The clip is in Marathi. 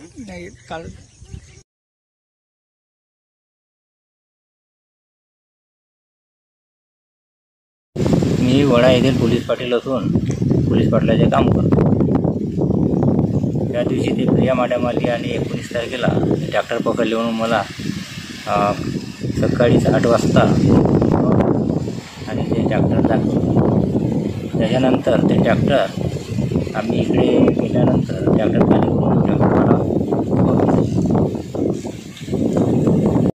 नाही काल मी वडा येथील पोलीस पाटील असून पोलीस पाटलाचे काम करतो। त्या दिवशी ते प्रिया मॅडम आली आणि 19 तारखेला ट्रॅक्टर पकडले म्हणून मला सकाळी 8 वाजता आणि ते ट्रॅक्टर दाखवलं। त्याच्यानंतर ते ट्रॅक्टर आम्ही इकडे गेल्यानंतर ट्रॅक्टर खाली